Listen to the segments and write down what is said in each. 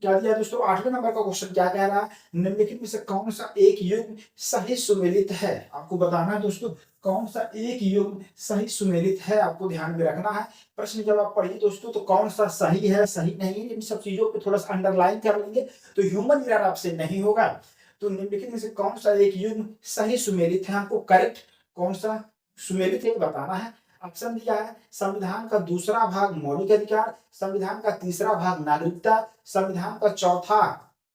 क्या दिया दोस्तों, 8वें नंबर का क्वेश्चन क्या कह रहा है, निम्नलिखित में से कौन सा एक युग्म सही सुमेलित है। आपको बताना है दोस्तों कौन सा एक युग्म सही सुमेलित है, आपको ध्यान में रखना है। प्रश्न जब आप पढ़िए दोस्तों तो कौन सा सही है सही नहीं है, इन सब चीजों पे थोड़ा सा अंडरलाइन कर लेंगे तो ह्यूमन एरर आपसे नहीं होगा। तो निम्नलिखित में से कौन सा एक युग्म सही सुमेलित है, आपको करेक्ट कौन सा सुमेलित है बताना है। ऑप्शन दिया है संविधान का दूसरा भाग मौलिक अधिकार, संविधान का तीसरा भाग नागरिकता, संविधान का चौथा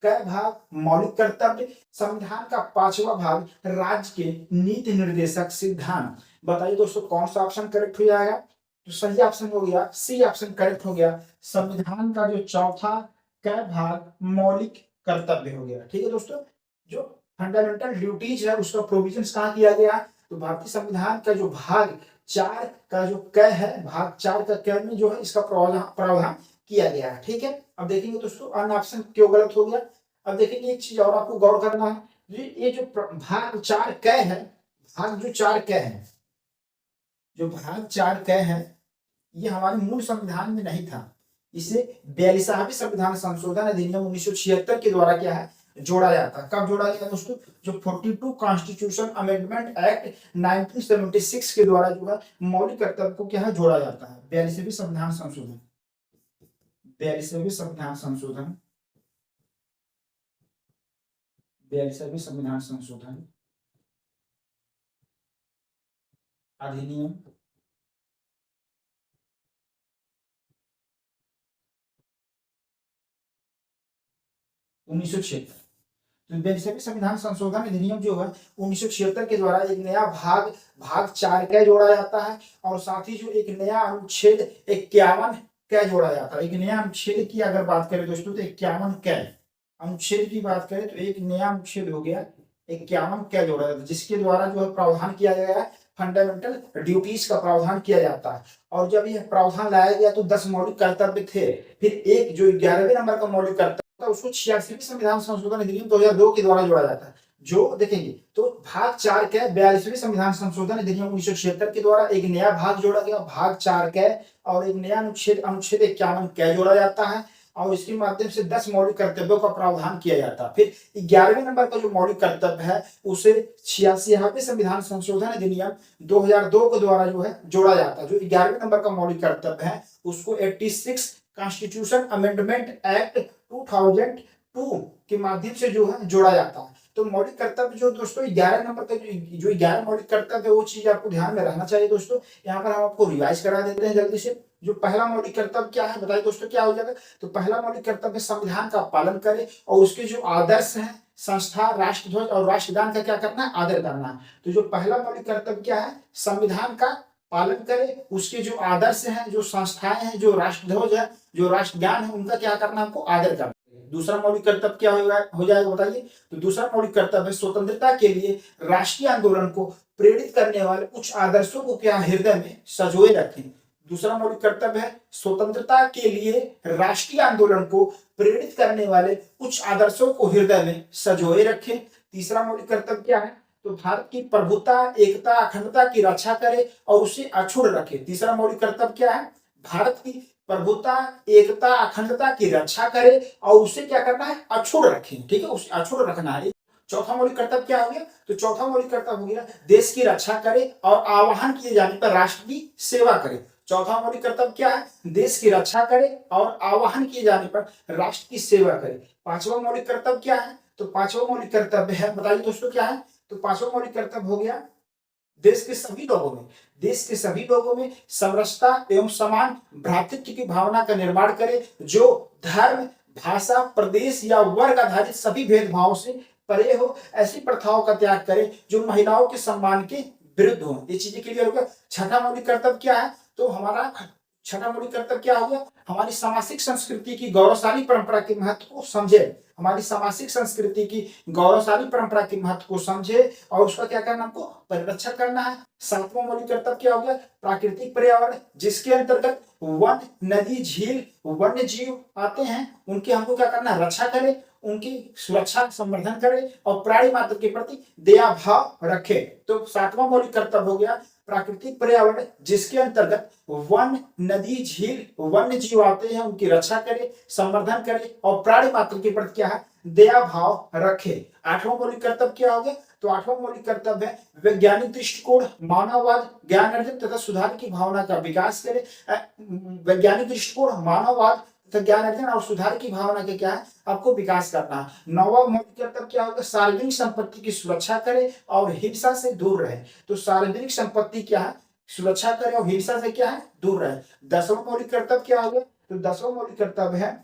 क भाग मौलिक कर्तव्य, संविधान का पांचवा भाग राज्य के नीति निर्देशक सिद्धांत। बताइए दोस्तों कौन सा ऑप्शन करेक्ट हो जाएगा। तो सही ऑप्शन हो गया सी ऑप्शन करेक्ट हो गया, संविधान का जो चौथा क भाग मौलिक कर्तव्य हो गया। ठीक है दोस्तों, जो फंडामेंटल ड्यूटीज है उसका प्रोविजन कहाँ किया गया, तो भारतीय संविधान का जो भाग 4 का जो क है, भाग 4 का क में जो है इसका प्रावधान किया गया है। ठीक है, अब देखेंगे दोस्तों अन्य ऑप्शन क्यों गलत हो गया। अब देखेंगे एक चीज और आपको गौर करना है, ये जो भाग 4 क है, भाग जो 4 क है, जो भाग 4 क है ये हमारे मूल संविधान में नहीं था। इसे 42वें संविधान संशोधन अधिनियम 1976 के द्वारा क्या है जोड़ा जाता है। कब जोड़ा गया दोस्तों, जो 42 कॉन्स्टिट्यूशन अमेंडमेंट एक्ट 1976 के द्वारा जो है मौलिक कर्तव्य को क्या है जोड़ा जाता है। 42वें संविधान संशोधन, 42वें संविधान संशोधन, 42वें संविधान संशोधन अधिनियम 1976, तो 42वें संविधान संशोधन अधिनियम जो है 1976 के द्वारा एक नया भाग 4 क जोड़ा जाता है, और साथ ही जो एक नया अनुच्छेद 51 क जोड़ा जाता है। एक नया अनुच्छेद की अगर बात करें दोस्तों तो 51 क अनुच्छेद की बात करें तो एक नया अनुच्छेद हो गया 51 क जोड़ा जाता है, जिसके द्वारा जो है प्रावधान किया गया है फंडामेंटल ड्यूटीज का प्रावधान किया जाता है। और जब यह प्रावधान लाया गया तो 10 मौलिक कर्तव्य थे, फिर एक जो 11वें नंबर का मौलिक कर्तव्य उसको 86वें संविधान संशोधन अधिनियम 2002 के द्वारा जोड़ा जाता है। जो देखेंगे तो भाग 4 के 42वें संविधान संशोधन अधिनियम 1976 के द्वारा एक नया भाग जोड़ा गया भाग 4 के, और एक नया अनुच्छेद 51 क जोड़ा जाता है, और इसके माध्यम से 10 मौलिक कर्तव्यों का प्रावधान किया जाता है। फिर 11वें नंबर का जो मौलिक कर्तव्य है उसे 86वें संविधान संशोधन अधिनियम 2002 के द्वारा जो है जोड़ा जाता है। जो 11वें नंबर का मौलिक कर्तव्य है उसको 86 कॉन्स्टिट्यूशन अमेंडमेंट एक्ट 2002 के माध्यम से जो है जोड़ा जाता है। तो मौलिक कर्तव्य जो दोस्तों 11 नंबर का जो 11 मौलिक कर्तव्य है वो चीज आपको ध्यान में रहना चाहिए दोस्तों। यहाँ पर हम आपको रिवाइज करा देते हैं जल्दी से। जो पहला मौलिक कर्तव्य क्या है बताइए दोस्तों क्या हो जाएगा, तो पहला मौलिक कर्तव्य संविधान का पालन करे और उसके जो आदर्श हैं संस्था राष्ट्रध्वज और राष्ट्रगान का क्या करना है आदर करना है। तो जो पहला मौलिक कर्तव्य क्या है, संविधान का पालन करे, उसके जो आदर्श हैं जो संस्थाएं हैं जो राष्ट्रध्वज है जो राष्ट्रगान है उनका क्या करना आपको आदर करना। दूसरा मौलिक कर्तव्य क्या हो जाएगा बताइए, तो दूसरा मौलिक कर्तव्य स्वतंत्रता के लिए राष्ट्रीय आंदोलन को प्रेरित करने वाले उच्च आदर्शों को क्या हृदय में सजोए रखें। दूसरा मौलिक कर्तव्य है स्वतंत्रता के लिए राष्ट्रीय आंदोलन को प्रेरित करने वाले उच्च आदर्शों को हृदय में सजोए रखें। तीसरा मौलिक कर्तव्य क्या है, तो भारत की प्रभुता एकता अखंडता की रक्षा करे और उसे अक्षुण्ण रखे। तीसरा मौलिक कर्तव्य क्या है, भारत की प्रभुता एकता अखंडता की रक्षा करे और उसे क्या करना है अक्षुण्ण रखें। ठीक है, उसे अक्षुण्ण रखना है। चौथा मौलिक कर्तव्य क्या हो गया, तो चौथा मौलिक कर्तव्य हो गया देश की रक्षा करे और आह्वान किए जाने पर राष्ट्र की सेवा करे। चौथा मौलिक कर्तव्य क्या है, देश की रक्षा करे और आह्वान किए जाने पर राष्ट्र की सेवा करे। पांचवा मौलिक कर्तव्य क्या है, तो पांचवा मौलिक कर्तव्य है बताइए दोस्तों क्या है, तो पांचवा मौलिक कर्तव्य हो गया देश के सभी लोगों में समरसता एवं समान भ्रातृत्व की भावना का निर्माण करे, जो धर्म भाषा प्रदेश या वर्ग आधारित सभी भेदभावों से परे हो, ऐसी प्रथाओं का त्याग करे जो महिलाओं के सम्मान के विरुद्ध हो। ये चीजें क्लियर हो गया। छठा मौलिक कर्तव्य क्या है, तो हमारा छठा मौलिक कर्तव्य क्या हो गया, हमारी सामाजिक संस्कृति की गौरवशाली परंपरा के महत्व को समझे, हमारी सामाजिक संस्कृति की गौरवशाली परंपरा के महत्व को समझे और उसका क्या करना हमको परिरक्षण करना है। सातवां मौलिक कर्तव्य क्या हो गया, प्राकृतिक पर्यावरण जिसके अंतर्गत वन नदी झील वन्य जीव आते हैं उनकी हमको क्या करना है रक्षा करें, उनकी सुरक्षा संवर्धन करे और प्राणी मात्र के प्रति दया भाव रखे। तो सातवां मौलिक कर्तव्य हो गया प्राकृतिक पर्यावरण जिसके अंतर्गत वन, नदी, झील, वन्य जीव आते हैं, उनकी रक्षा करे, संवर्धन करे और प्राणी मात्र के प्रति क्या है, दया भाव रखे। आठवां मौलिक कर्तव्य क्या हो गया, तो आठवां मौलिक कर्तव्य है वैज्ञानिक दृष्टिकोण, मानववाद, ज्ञान अर्जन तथा सुधार की भावना का विकास करे। वैज्ञानिक दृष्टिकोण, मानववाद तथा ज्ञान अर्जन और सुधार की भावना के क्या है, आपको विकास करना है। नौवां मौलिक कर्तव्य क्या होगा, सार्वजनिक संपत्ति की सुरक्षा करे और हिंसा से दूर रहे। तो सार्वजनिक संपत्ति क्या है, सुरक्षा करे और हिंसा से क्या है, दूर रहे। 10वां मौलिक कर्तव्य क्या होगा, तो 10वां मौलिक कर्तव्य है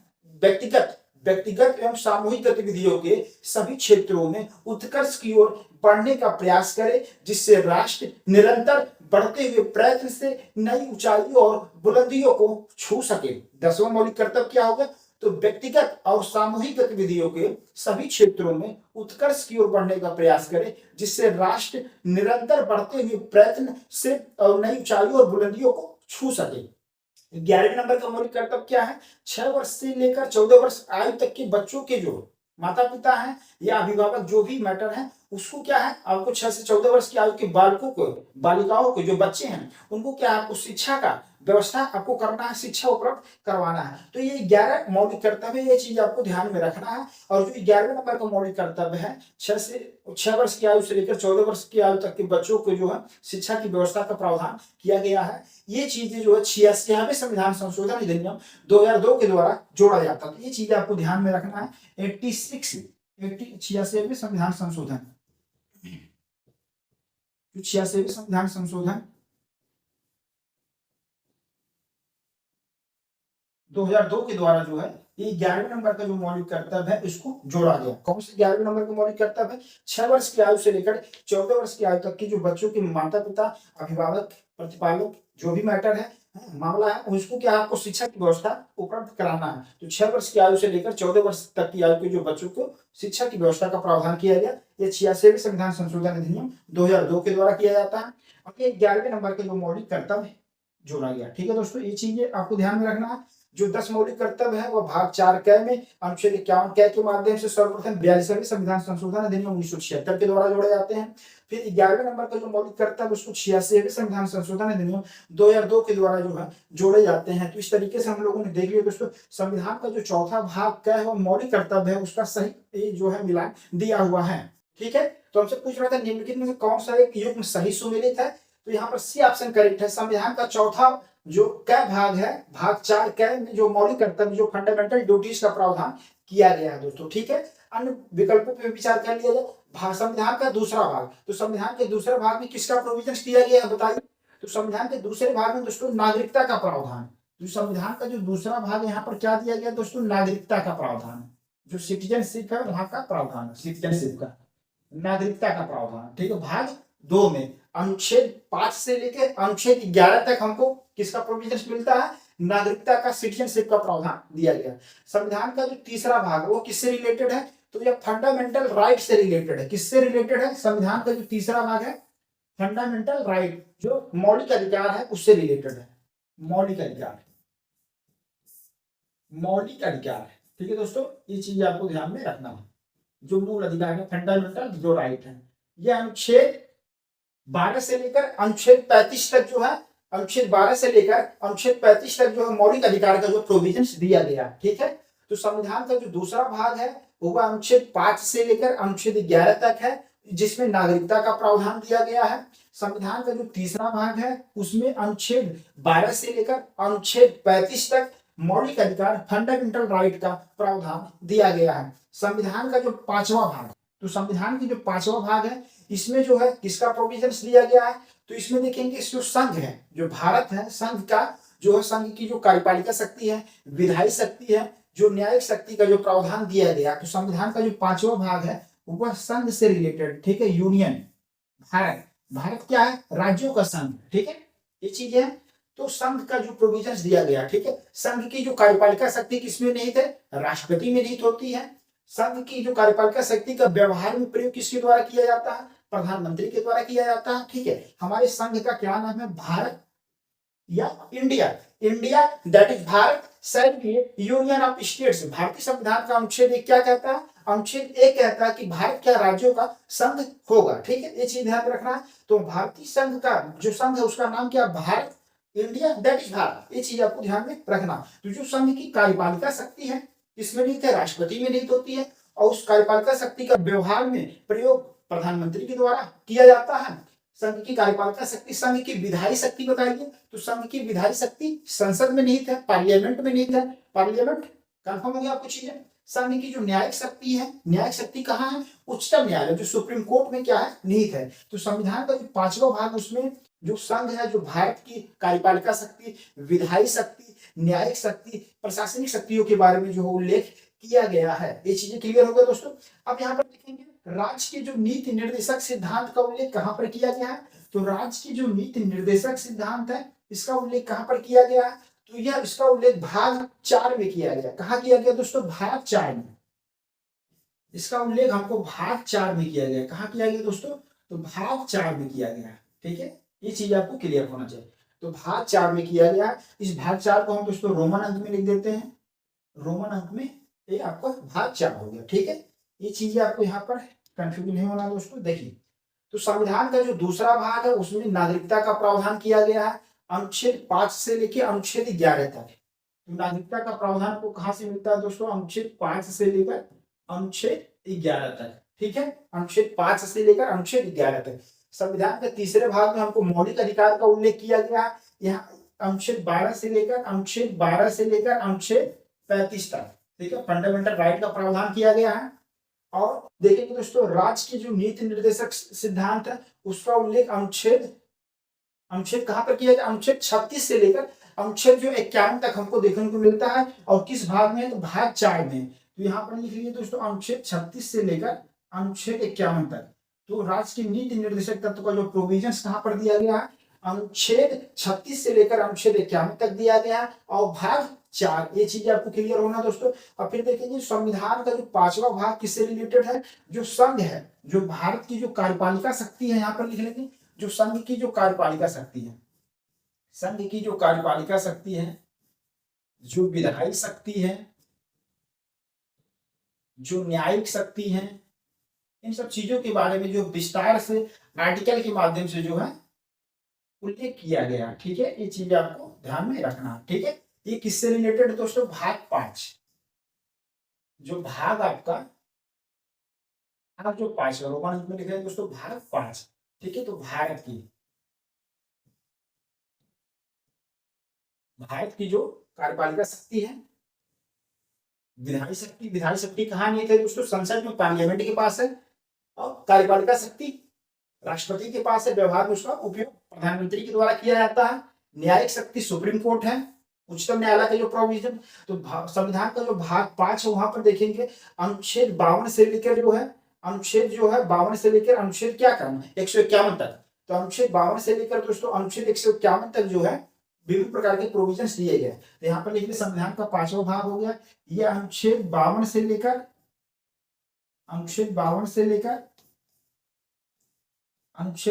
व्यक्तिगत एवं सामूहिक गतिविधियों के सभी क्षेत्रों में उत्कर्ष की ओर बढ़ने का प्रयास करे, जिससे राष्ट्र निरंतर बढ़ते हुए प्रयत्न से नई ऊंचाइयों और बुलंदियों को छू सके। 10वां मौलिक कर्तव्य क्या होगा, तो व्यक्तिगत और सामूहिक गतिविधियों के सभी क्षेत्रों में उत्कर्ष की ओर बढ़ने का प्रयास करे, जिससे राष्ट्र निरंतर बढ़ते हुए प्रयत्न से और नई ऊंचाइयों और बुलंदियों को छू सके। 11वें नंबर का मौलिक कर्तव्य क्या है, 6 वर्ष से लेकर 14 वर्ष आयु तक के बच्चों के जो माता पिता हैं या अभिभावक जो भी मैटर है, उसको क्या है, आपको 6 से 14 वर्ष की आयु के बालकों को, बालिकाओं को, जो बच्चे हैं उनको क्या है, आपको शिक्षा का व्यवस्था आपको करना है, शिक्षा उपलब्ध करवाना है। तो ये 11 मौलिक कर्तव्य, ये चीज आपको ध्यान में रखना है। और जो 11वें नंबर का मौलिक कर्तव्य है, 6 वर्ष की आयु से लेकर 14 वर्ष की आयु तक के बच्चों को जो है शिक्षा की व्यवस्था का प्रावधान किया गया है। ये चीजें जो है 86वें संविधान संशोधन अधिनियम 2002 के द्वारा जोड़ा जाता है। तो ये चीजें आपको ध्यान में रखना है। 86वें संविधान संशोधन, 86वें संविधान संशोधन 2002 के द्वारा जो है ये 11वें नंबर का जो मौलिक कर्तव्य है इसको जोड़ा गया। कौन से 11वें नंबर का मौलिक कर्तव्य है, 6 वर्ष की आयु से लेकर 14 वर्ष की आयु तक की जो बच्चों के माता पिता, अभिभावक, प्रतिपालक जो भी मैटर है, मामला है, उसको क्या आपको शिक्षा की व्यवस्था उपलब्ध कराना है। तो 6 वर्ष की आयु से लेकर 14 वर्ष तक की आयु के जो बच्चों को शिक्षा की व्यवस्था का प्रावधान किया गया, ये 86वें संविधान संशोधन अधिनियम 2002 के द्वारा किया जाता है। और ये 11वें नंबर के जो मौलिक कर्तव्य जोड़ा गया। ठीक है दोस्तों, ये चीजें आपको ध्यान में रखना है। जो 10 मौलिक कर्तव्य है वह भाग 4 क में अनुच्छेद 51 क के माध्यम से सर्वप्रथम 42वें संविधान संशोधन अधिनियम 1976 के द्वारा जोड़े जाते हैं। फिर 11वें नंबर का जो मौलिक कर्तव्य उसको 86वें संविधान संशोधन अधिनियम 2002 के द्वारा जो है जोड़े जाते हैं। तो इस तरीके से हम लोगों ने देख लिया दोस्तों, संविधान का जो चौथा भाग क है वो मौलिक कर्तव्य है, उसका सही जो है मिलान दिया हुआ है। ठीक है, तो हमसे पूछ रहा था निम्नलिखित में से कौन सा एक युग्म सही सुमेलित है, तो यहाँ पर सी ऑप्शन करेक्ट है। संविधान का चौथा जो क भाग है, भाग 4 क में जो मौलिक कर्तव्य, जो फंडामेंटल ड्यूटीज का प्रावधान किया गया है दोस्तों। ठीक है, अन्य विकल्पों पर विचार कर लिया जाए। संविधान का दूसरा भाग, तो संविधान के दूसरे भाग में किसका प्रोविजन दिया गया है बताइए, तो संविधान के दूसरे भाग में दोस्तों नागरिकता का प्रावधान। तो संविधान का जो दूसरा भाग यहाँ पर क्या दिया गया दोस्तों, नागरिकता का प्रावधान, जो सिटीजनशिप है वहां का प्रावधान है, सिटीजनशिप का, नागरिकता का प्रावधान। ठीक है, भाग 2 में अनुच्छेद 5 से लेकर अनुच्छेद 11 तक हमको किसका प्रोविजन मिलता है, नागरिकता का, सिटीजनशिप का प्रावधान दिया गया। संविधान का जो तीसरा भाग वो किससे रिलेटेड है, तो यह फंडामेंटल राइट से रिलेटेड है। किससे रिलेटेड है, संविधान का जो तीसरा भाग है फंडामेंटल राइट, जो मौलिक अधिकार है उससे रिलेटेड है। मौलिक अधिकार, मौलिक अधिकार। ठीक है दोस्तों, ये चीज आपको ध्यान में रखना है। जो मूल अधिकार है, फंडामेंटल जो राइट है, यह अनुच्छेद 12 से लेकर अनुच्छेद 35 तक जो है, अनुच्छेद 12 से लेकर अनुच्छेद 35 तक जो है मौलिक अधिकार का जो प्रोविजन दिया गया। ठीक है, तो संविधान का जो दूसरा भाग है वो अनुच्छेद 5 से लेकर अनुच्छेद 11 तक है, जिसमें नागरिकता का प्रावधान दिया गया है। संविधान का जो तीसरा भाग है उसमें अनुच्छेद 12 से लेकर अनुच्छेद 35 तक मौलिक अधिकार, फंडामेंटल राइट का प्रावधान दिया गया है। संविधान का जो पांचवा भाग, तो संविधान की जो पांचवा भाग है इसमें जो है किसका प्रोविजन दिया गया है, तो इसमें देखेंगे जो संघ है, जो भारत है, संघ का जो है, संघ की जो कार्यपालिका शक्ति है, विधायी शक्ति है, जो न्यायिक शक्ति का जो प्रावधान दिया गया। तो संविधान का जो पांचवा भाग है वह संघ से रिलेटेड। ठीक है, यूनियन, भारत, भारत क्या है, राज्यों का संघ। ठीक है, ये चीज है। तो संघ का जो प्रोविजन दिया गया, ठीक है, संघ की जो कार्यपालिका शक्ति किसमें निहित है, राष्ट्रपति में निहित होती है। संघ की जो कार्यपालिका शक्ति का व्यवहार में प्रयोग किसके द्वारा किया जाता है, प्रधानमंत्री के द्वारा किया जाता है। ठीक है, हमारे संघ का क्या नाम है, भारत या India. India that is Bharat, union of states. भारतीय संविधान का अनुच्छेद क्या कहता है, अनुच्छेद 1 कहता है कि भारत क्या राज्यों का संघ होगा। ठीक है, ये चीज ध्यान में रखना है। तो भारतीय संघ का जो संघ है उसका नाम क्या, Bharat, India, that is Bharat. ये चीज आपको ध्यान में रखना। तो जो संघ की कार्यपालिका शक्ति है किसमें निहित है, राष्ट्रपति में निहित होती है, और उस कार्यपालिका शक्ति का व्यवहार में प्रयोग प्रधानमंत्री के द्वारा किया जाता है। संघ की कार्यपालिका शक्ति, संघ की विधायी शक्ति बताइए, तो संघ की विधायी शक्ति संसद में निहित है, पार्लियामेंट में निहित है। पार्लियामेंट कंफर्म हो गया आपको चीजें। संघ की जो न्यायिक शक्ति है, न्यायिक शक्ति कहाँ है, उच्चतम न्यायालय जो सुप्रीम कोर्ट में क्या है, निहित है। तो संविधान का जो 5वां भाग उसमें जो संघ है, जो भारत की कार्यपालिका शक्ति, विधायी शक्ति, न्यायिक शक्ति, प्रशासनिक शक्तियों के बारे में जो उल्लेख किया गया है। ये चीजें क्लियर हो गया दोस्तों। अब यहाँ पर देखेंगे राज्य के जो नीति निर्देशक सिद्धांत का उल्लेख कहाँ पर किया गया है, तो राज्य की जो नीति निर्देशक सिद्धांत है इसका उल्लेख कहाँ पर किया गया है, तो यह इसका उल्लेख भाग 4 में किया गया। कहाँ किया गया दोस्तों, भाग 4 में। इसका उल्लेख हमको भाग 4 में किया गया। कहाँ किया गया दोस्तों, तो भाग 4 में किया गया। ठीक है, ये चीज आपको क्लियर होना चाहिए। तो भाग 4 में किया गया। इस भाग 4 को हम दोस्तों रोमन अंक में लिख देते हैं, रोमन अंक में ये आपका भाग 4 हो गया। ठीक है, ये चीजें आपको यहाँ पर कंफ्यूजन नहीं होना दोस्तों। देखिए, तो संविधान का जो दूसरा भाग है उसमें नागरिकता का प्रावधान किया गया है, अनुच्छेद 5 से लेकर अनुच्छेद 11 तक। तो नागरिकता का प्रावधान को कहां से मिलता है दोस्तों, अनुच्छेद 5 से लेकर अनुच्छेद 11 तक। ठीक है, अनुच्छेद 5 से लेकर अनुच्छेद 11 तक। संविधान के तीसरे भाग में हमको मौलिक अधिकार का उल्लेख किया गया है, यहाँ अनुच्छेद 12 से लेकर अनुच्छेद 35 तक। ठीक है, फंडामेंटल राइट का प्रावधान किया गया है। और देखेंगे दोस्तों राज्य की जो नीति निर्देशक सिद्धांत है उसका उल्लेख अनुच्छेद कहां पर किया गया, अनुच्छेद 36 से लेकर अनुच्छेद जो 51 तक हमको देखने को मिलता है। और किस भाग में, तो भाग 4 में। तो यहाँ पर लिख लीजिए दोस्तों अनुच्छेद 36 से लेकर अनुच्छेद 51 तक। तो राज्य की नीति निर्देशक तत्व का जो प्रोविजन कहां पर दिया गया है, अनुच्छेद 36 से लेकर अनुच्छेद 51 तक दिया गया और भाग 4। ये चीज आपको क्लियर होना दोस्तों। और फिर देखेंगे संविधान का जो 5वां भाग किससे रिलेटेड है, जो संघ है, जो भारत की जो कार्यपालिका शक्ति है, यहाँ पर लिख लेंगे जो संघ की जो कार्यपालिका शक्ति है, संघ की जो कार्यपालिका शक्ति है, जो विधायी शक्ति है, जो न्यायिक शक्ति है, इन सब चीजों के बारे में जो विस्तार से आर्टिकल के माध्यम से जो है उल्लेख किया गया। ठीक है, ये चीज आपको ध्यान में रखना। ठीक है, ये किससे रिलेटेड दोस्तों, भाग 5। जो भाग आपका जो 5 रोमन अंक में लिखा है दोस्तों भाग 5। ठीक है, तो भारत की जो कार्यपालिका शक्ति है, विधायी शक्ति कहाँ नहीं थे दोस्तों, संसद में, पार्लियामेंट के पास है। और कार्यपालिका शक्ति राष्ट्रपति के पास है, व्यवहार में उसका उपयोग प्रधानमंत्री के द्वारा किया जाता है। न्यायिक शक्ति सुप्रीम कोर्ट है, उच्चतम न्यायालय का जो प्रोविजन। तो संविधान का जो भाग 5 है वहां पर देखेंगे अनुच्छेद 52 से लेकर जो है अनुच्छेद 52 से लेकर अनुच्छेद क्या करना 151 तक। तो अनुच्छेद 52 से लेकर दोस्तों अनुच्छेद 151 तक जो है विभिन्न प्रकार के प्रोविजन दिए गए। तो यहाँ पर लिखिए संविधान का 5वां भाग हो गया, ये अनुच्छेद 52 से लेकर अनुच्छेद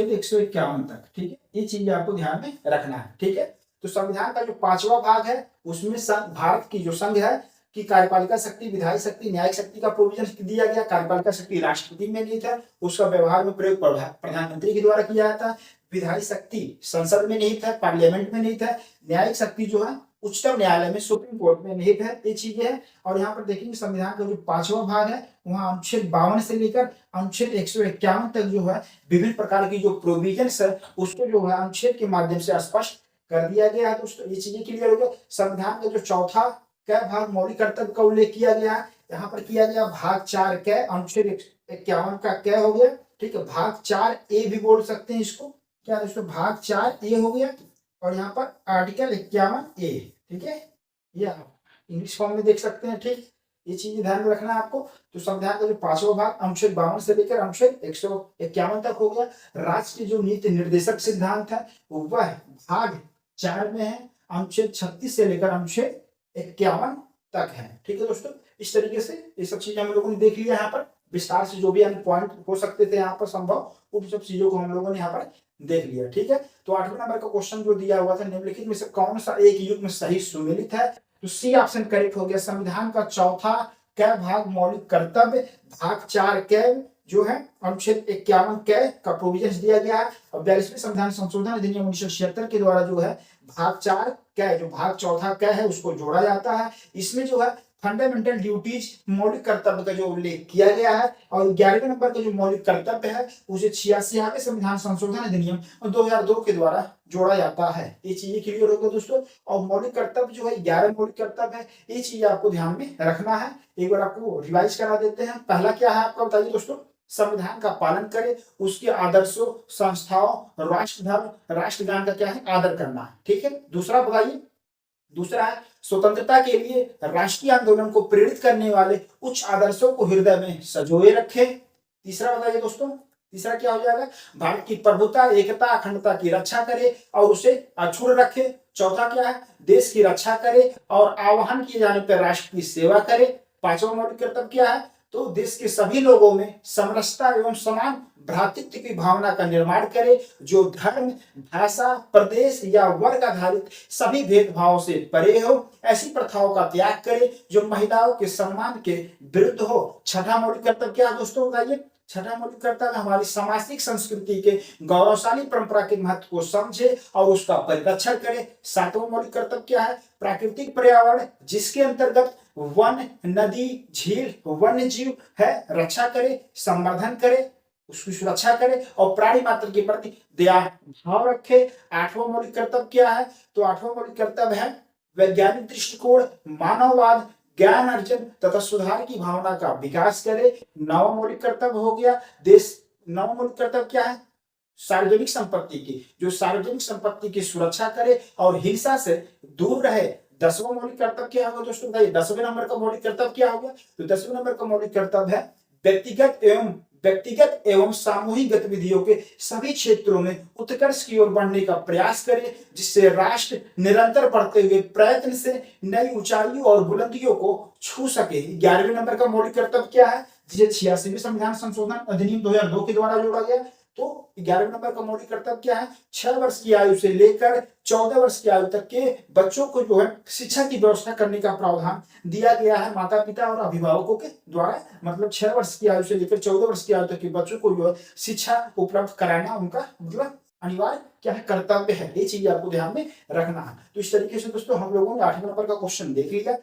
151 तक। ठीक है, ये चीज आपको ध्यान में रखना है। ठीक है, तो संविधान का जो 5वां भाग है उसमें भारत की जो संघ है कि कार्यपालिका शक्ति, विधायी शक्ति, न्यायिक शक्ति का प्रोविजन दिया गया। कार्यपालिका शक्ति राष्ट्रपति में निहित है, उसका व्यवहार में प्रयोग प्रधानमंत्री के द्वारा किया जाता है। विधायी शक्ति संसद में निहित है, पार्लियामेंट में निहित है। न्यायिक शक्ति जो है उच्चतम न्यायालय में, सुप्रीम कोर्ट में निहित है। ये चीजें है। और यहाँ पर देखेंगे संविधान का जो 5वां भाग है वहाँ अनुच्छेद 52 से लेकर अनुच्छेद 151 तक जो है विभिन्न प्रकार की जो प्रोविजन है उसको जो है अनुच्छेद के माध्यम से स्पष्ट कर दिया गया है दोस्तों। ये चीजें क्लियर हो गया। संविधान का जो चौथा कै भाग मौलिक कर्तव्य का उल्लेख किया गया है, यहाँ पर किया गया भाग 4 कै, अनुच्छेद 51 का कै हो गया। ठीक है, भाग 4A भी बोल सकते हैं इसको, क्या दोस्तों, भाग 4A हो गया। और यहाँ पर आर्टिकल 51A। ठीक है, ये आप इंग्लिश फॉर्म में देख सकते हैं। ठीक, ये चीज ध्यान में रखना है आपको। तो संविधान का जो 5वां भाग अनुच्छेद 52 से लेकर अनुच्छेद 151 तक हो गया। राज्य की जो नीति निर्देशक सिद्धांत है वह भाग 4 में है, अनुच्छेद 36 से लेकर अनुच्छेद 51 तक है। ठीक है दोस्तों, इस तरीके से ये सब चीजें हम लोगों ने देख लिया। यहाँ पर विस्तार से जो भी अन्य पॉइंट हो सकते थे यहाँ पर संभव, उन सब चीजों को हम लोगों ने यहाँ पर देख लिया। ठीक है, तो 8वें नंबर का क्वेश्चन जो दिया हुआ था, निम्नलिखित में से कौन सा एक युग में सही सुमेलित है, तो सी ऑप्शन करेक्ट हो गया। संविधान का चौथा कै भाग मौलिक कर्तव्य भाग 4 कै जो है अनुच्छेद 51 कै का प्रोविजन दिया गया है। और 42वें संविधान संशोधन अधिनियम 1976 के द्वारा जो है भाग 4 कै जो भाग चौथा कै है उसको जोड़ा जाता है। इसमें जो है फंडामेंटल ड्यूटीज मौलिक कर्तव्य का जो उल्लेख किया गया है और 11वें नंबर का जो मौलिक कर्तव्य है उसे 86वें संविधान संशोधन अधिनियम 2002 के द्वारा जोड़ा जाता है। ये चीजें क्लियर होगा दोस्तों। और मौलिक कर्तव्य जो है 11 मौलिक कर्तव्य है, ये चीज आपको ध्यान में रखना है। एक बार आपको रिवाइज करा देते हैं। पहला क्या है आपका बताइए दोस्तों, संविधान का पालन करे, उसके आदर्शों संस्थाओं राष्ट्र धर्म राष्ट्रगान का क्या है आदर करना है। ठीक है। दूसरा बताइए, दूसरा है स्वतंत्रता के लिए राष्ट्रीय आंदोलन को प्रेरित करने वाले उच्च आदर्शों को हृदय में सजोए रखे। तीसरा बताइए दोस्तों, तीसरा क्या हो जाएगा, भारत की प्रभुता एकता अखंडता की रक्षा करे और उसे अक्षुण्ण रखे। चौथा क्या है, देश की रक्षा करे और आह्वान किए जाने पर राष्ट्र की सेवा करे। पांचवा मौलिक कर्तव्य क्या है, तो देश के सभी लोगों में समरसता एवं समान भ्रातृत्व की भावना का निर्माण करे, जो धर्म भाषा प्रदेश या वर्ग आधारित सभी भेदभाव से परे हो। ऐसी प्रथाओं का त्याग करे जो महिलाओं के सम्मान के विरुद्ध हो। छठा मौलिक कर्तव्य क्या है दोस्तों बताइए, छठा मौलिक कर्तव्य हमारी सामाजिक संस्कृति के गौरवशाली परंपरा के महत्व को समझे और उसका परिरक्षण करे। सातवां मौलिक कर्तव्य क्या है, प्राकृतिक पर्यावरण जिसके अंतर्गत वन नदी झील वन्य जीव है रक्षा करे संवर्धन करे उसकी सुरक्षा करे और प्राणी मात्र के प्रति दया भाव रखे। आठवां मौलिक कर्तव्य क्या है, तो आठवां मौलिक कर्तव्य है वैज्ञानिक दृष्टिकोण मानववाद ज्ञान अर्जन तथा सुधार की भावना का विकास करे। नवा मौलिक कर्तव्य हो गया देश, नवा मौलिक कर्तव्य क्या है, सार्वजनिक संपत्ति की जो सार्वजनिक संपत्ति की सुरक्षा करे और हिंसा से दूर रहे। 10वां मौलिक कर्तव्य क्या होगा दोस्तों बताइए, 10वें नंबर का मौलिक कर्तव्य क्या होगा, तो 10वें नंबर का मौलिक कर्तव्य है व्यक्तिगत एवं सामूहिक गतिविधियों के सभी क्षेत्रों में उत्कर्ष की ओर बढ़ने का प्रयास करे, जिससे राष्ट्र निरंतर बढ़ते हुए प्रयत्न से नई ऊंचाइयों और बुलंदियों को छू सके। 11वें नंबर का मौलिक कर्तव्य क्या है, जिसे 86वें संविधान संशोधन अधिनियम 2002 के द्वारा जोड़ा गया। तो 11वें नंबर का मौलिक कर्तव्य क्या है, 6 वर्ष की आयु से लेकर 14 वर्ष की आयु तक के बच्चों को जो है शिक्षा की व्यवस्था करने का प्रावधान दिया गया है माता पिता और अभिभावकों के द्वारा। मतलब 6 वर्ष की आयु से लेकर 14 वर्ष की आयु तक के बच्चों को जो है शिक्षा उपलब्ध कराना उनका मतलब अनिवार्य क्या है कर्तव्य है। ये चीज आपको ध्यान में रखना है। तो इस तरीके से दोस्तों हम लोगों ने 8वें नंबर का क्वेश्चन देख लिया।